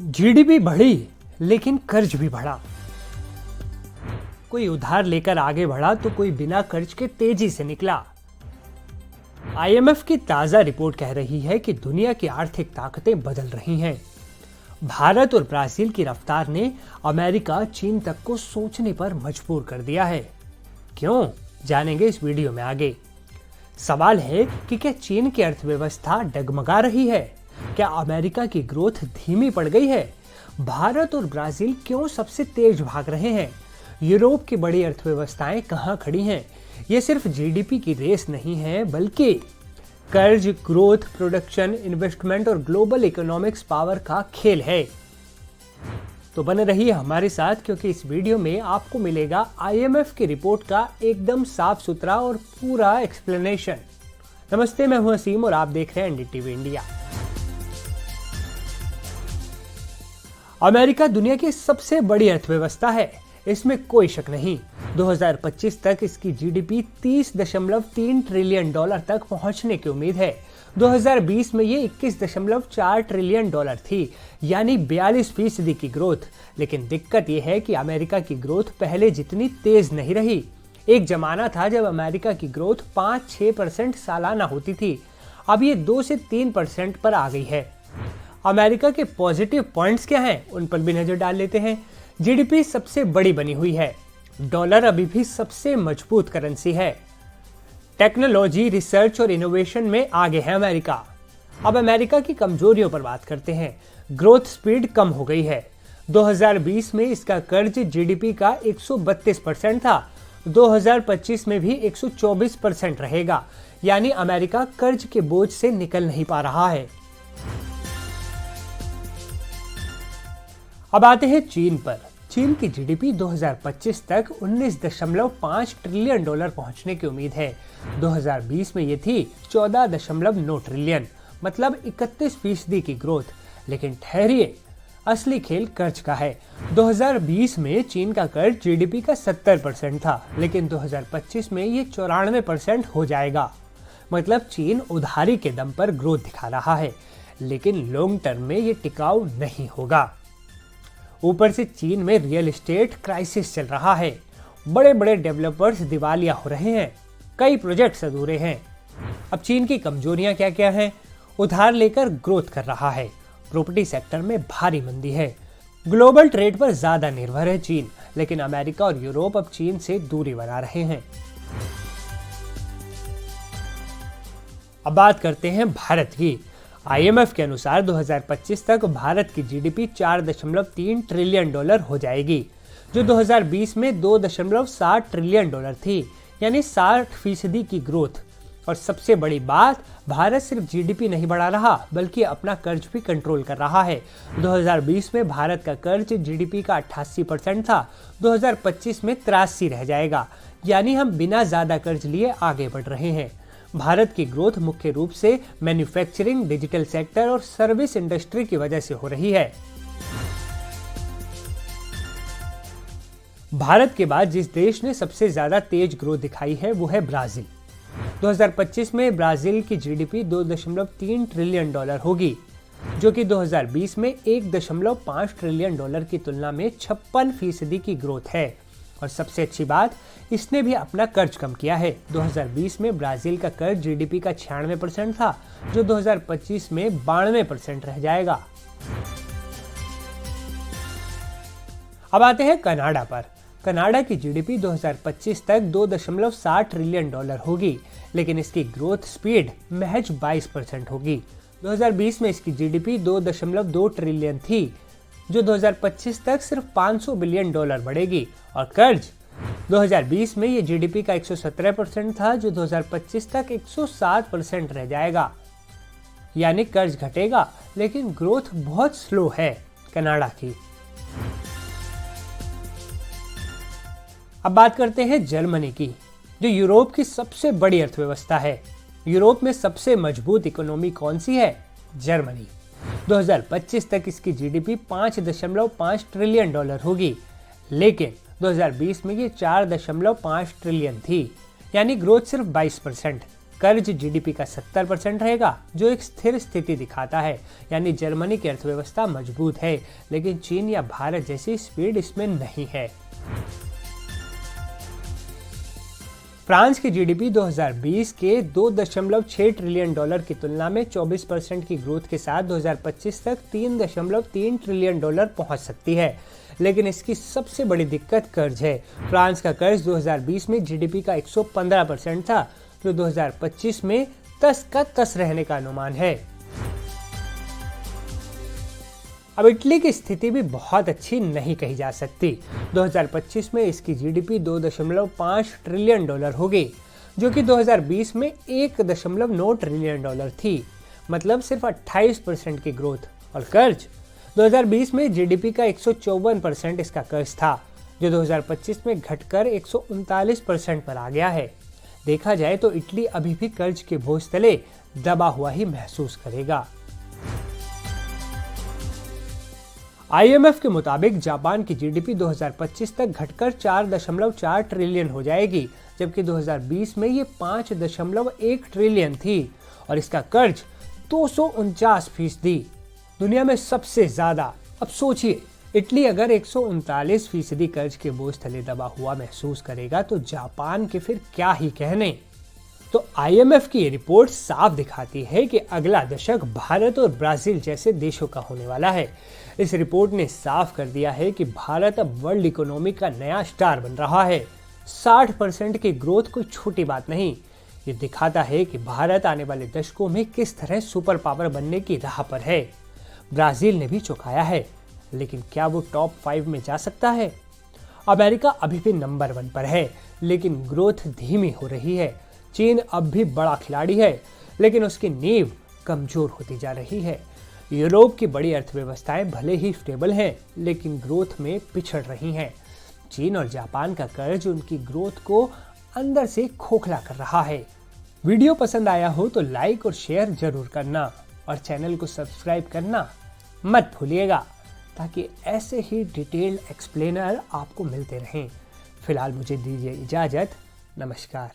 GDP बढ़ी लेकिन कर्ज भी बढ़ा। कोई उधार लेकर आगे बढ़ा तो कोई बिना कर्ज के तेजी से निकला। आईएमएफ की ताजा रिपोर्ट कह रही है कि दुनिया की आर्थिक ताकतें बदल रही हैं। भारत और ब्राजील की रफ्तार ने अमेरिका चीन तक को सोचने पर मजबूर कर दिया है। क्यों, जानेंगे इस वीडियो में आगे। सवाल है कि क्या चीन की अर्थव्यवस्था डगमगा रही है? क्या अमेरिका की ग्रोथ धीमी पड़ गई है? भारत और ब्राजील क्यों सबसे तेज भाग रहे हैं? यूरोप की बड़ी अर्थव्यवस्थाएं कहां खड़ी हैं? ये सिर्फ जीडीपी की रेस नहीं है, बल्कि कर्ज, ग्रोथ, प्रोडक्शन, इन्वेस्टमेंट और ग्लोबल इकोनॉमिक्स पावर का खेल है। तो बने रहिए हमारे साथ, क्योंकि इस वीडियो में आपको मिलेगा आईएमएफ की रिपोर्ट का एकदम साफ सुथरा और पूरा एक्सप्लेनेशन। नमस्ते, मैं हूं असीम और आप देख रहे हैं एनडीटीवी इंडिया। अमेरिका दुनिया की सबसे बड़ी अर्थव्यवस्था है, इसमें कोई शक नहीं। 2025 तक इसकी जीडीपी $30.3 ट्रिलियन तक पहुंचने की उम्मीद है। 2020 में ये $21.4 ट्रिलियन थी, यानी 42% की ग्रोथ। लेकिन दिक्कत ये है कि अमेरिका की ग्रोथ पहले जितनी तेज नहीं रही। एक जमाना था जब अमेरिका की ग्रोथ 5-6% सालाना होती थी, अब ये 2 से 3% पर आ गई है। अमेरिका के पॉजिटिव पॉइंट्स क्या हैं, उन पर भी नजर डाल लेते हैं। जीडीपी सबसे बड़ी बनी हुई है। डॉलर अभी भी सबसे मजबूत करेंसी है। टेक्नोलॉजी, रिसर्च और इनोवेशन में आगे है अमेरिका। अब अमेरिका की कमजोरियों पर बात करते हैं। ग्रोथ स्पीड कम हो गई है। 2020 में इसका कर्ज जीडीपी का 132% था। 2025 में भी 124% रहेगा, यानी अमेरिका कर्ज के बोझ से निकल नहीं पा रहा है। अब आते हैं चीन पर। चीन की जीडीपी 2025 तक $19.5 ट्रिलियन पहुंचने की उम्मीद है। 2020 में ये थी $14.9 ट्रिलियन, मतलब 31% की ग्रोथ। लेकिन ठहरिए, असली खेल कर्ज का है। 2020 में चीन का कर्ज जीडीपी का 70% था, लेकिन 2025 में ये 94% हो जाएगा। मतलब चीन उधारी के दम पर ग्रोथ दिखा रहा है, लेकिन लॉन्ग टर्म में ये टिकाऊ नहीं होगा। ऊपर से चीन में रियल एस्टेट क्राइसिस चल रहा है। बड़े बड़े डेवलपर्स दिवालिया हो रहे हैं, कई प्रोजेक्ट्स अधूरे हैं। अब चीन की कमजोरियां क्या क्या हैं? उधार लेकर ग्रोथ कर रहा है। प्रॉपर्टी सेक्टर में भारी मंदी है। ग्लोबल ट्रेड पर ज्यादा निर्भर है चीन, लेकिन अमेरिका और यूरोप अब चीन से दूरी बना रहे हैं। अब बात करते हैं भारत की। आईएमएफ के अनुसार 2025 तक भारत की जीडीपी $4.3 ट्रिलियन हो जाएगी, जो 2020 में $2.7 ट्रिलियन थी, यानी 60% की ग्रोथ। और सबसे बड़ी बात, भारत सिर्फ जीडीपी नहीं बढ़ा रहा, बल्कि अपना कर्ज भी कंट्रोल कर रहा है। 2020 में भारत का कर्ज जीडीपी का 88% था, 2025 में 83 रह जाएगा, यानी हम बिना ज्यादा कर्ज लिए आगे बढ़ रहे हैं। भारत की ग्रोथ मुख्य रूप से मैन्युफैक्चरिंग, डिजिटल सेक्टर और सर्विस इंडस्ट्री की वजह से हो रही है। भारत के बाद जिस देश ने सबसे ज्यादा तेज ग्रोथ दिखाई है वो है ब्राजील। 2025 में ब्राजील की जीडीपी $2.3 ट्रिलियन होगी, जो कि 2020 में $1.5 ट्रिलियन की तुलना में 56% की ग्रोथ है। और सबसे अच्छी बात, इसने भी अपना कर्ज कम किया है। 2020 में ब्राजील का कर्ज जीडीपी का 96% था, जो 2025 में 92% रह जाएगा। अब आते हैं कनाडा पर। कनाडा की जीडीपी 2025 तक $2.7 ट्रिलियन होगी, लेकिन इसकी ग्रोथ स्पीड महज 22% होगी। 2020 में इसकी जीडीपी $2.2 ट्रिलियन थी, जो 2025 तक सिर्फ $500 बिलियन बढ़ेगी। और कर्ज 2020 में ये जीडीपी का 117% था, जो 2025 तक 107% रह जाएगा, यानी कर्ज घटेगा, लेकिन ग्रोथ बहुत स्लो है कनाडा की। अब बात करते हैं जर्मनी की, जो यूरोप की सबसे बड़ी अर्थव्यवस्था है। यूरोप में सबसे मजबूत इकोनॉमी कौन सी है? जर्मनी। 2025 तक इसकी जीडीपी $5.5 ट्रिलियन होगी, लेकिन 2020 में ये $4.5 ट्रिलियन थी, यानी ग्रोथ सिर्फ 22%। कर्ज जीडीपी का 70% रहेगा, जो एक स्थिर स्थिति दिखाता है। यानी जर्मनी की अर्थव्यवस्था मजबूत है, लेकिन चीन या भारत जैसी स्पीड इसमें नहीं है। फ्रांस की जीडीपी 2020 के 2.6 ट्रिलियन डॉलर की तुलना में 24% की ग्रोथ के साथ 2025 तक 3.3 ट्रिलियन डॉलर पहुंच सकती है। लेकिन इसकी सबसे बड़ी दिक्कत कर्ज है। फ्रांस का कर्ज 2020 में जीडीपी का 115% था, जो 2025 में 10 का 10 रहने का अनुमान है। अब इटली की स्थिति भी बहुत अच्छी नहीं कही जा सकती। 2025 में इसकी जीडीपी 2.5 ट्रिलियन डॉलर होगी, जो कि 2020 में 1.9 ट्रिलियन डॉलर थी, मतलब सिर्फ 28% की ग्रोथ। और कर्ज 2020 में जीडीपी का 154% इसका कर्ज था, जो 2025 में घटकर 139% पर आ गया है। देखा जाए तो इटली अभी भी कर्ज के बोझ तले दबा हुआ ही महसूस करेगा। आईएमएफ के मुताबिक जापान की जीडीपी 2025 तक घटकर 4.4 ट्रिलियन हो जाएगी, जबकि 2020 में ये 5.1 ट्रिलियन थी और इसका कर्ज 249%, दुनिया में सबसे ज्यादा। अब सोचिए, इटली अगर 139% कर्ज के बोझ तले दबा हुआ महसूस करेगा तो जापान के फिर क्या ही कहने। तो आईएमएफ की ये रिपोर्ट साफ दिखाती है कि अगला दशक भारत और ब्राजील जैसे देशों का होने वाला है। इस रिपोर्ट ने साफ कर दिया है कि भारत अब वर्ल्ड इकोनॉमी का नया स्टार बन रहा है। 60% की ग्रोथ कोई छोटी बात नहीं। ये दिखाता है कि भारत आने वाले दशकों में किस तरह सुपर पावर बनने की राह पर है। ब्राजील ने भी चौंकाया है, लेकिन क्या वो टॉप 5 में जा सकता है? अमेरिका अभी भी नंबर 1 पर है, लेकिन ग्रोथ धीमी हो रही है। चीन अब भी बड़ा खिलाड़ी है, लेकिन उसकी नींव कमजोर होती जा रही है। यूरोप की बड़ी अर्थव्यवस्थाएं भले ही स्टेबल हैं, लेकिन ग्रोथ में पिछड़ रही हैं। चीन और जापान का कर्ज उनकी ग्रोथ को अंदर से खोखला कर रहा है। वीडियो पसंद आया हो तो लाइक और शेयर जरूर करना और चैनल को सब्सक्राइब करना मत भूलिएगा, ताकि ऐसे ही डिटेल्ड एक्सप्लेनर आपको मिलते रहें। फिलहाल मुझे दीजिए इजाजत। नमस्कार।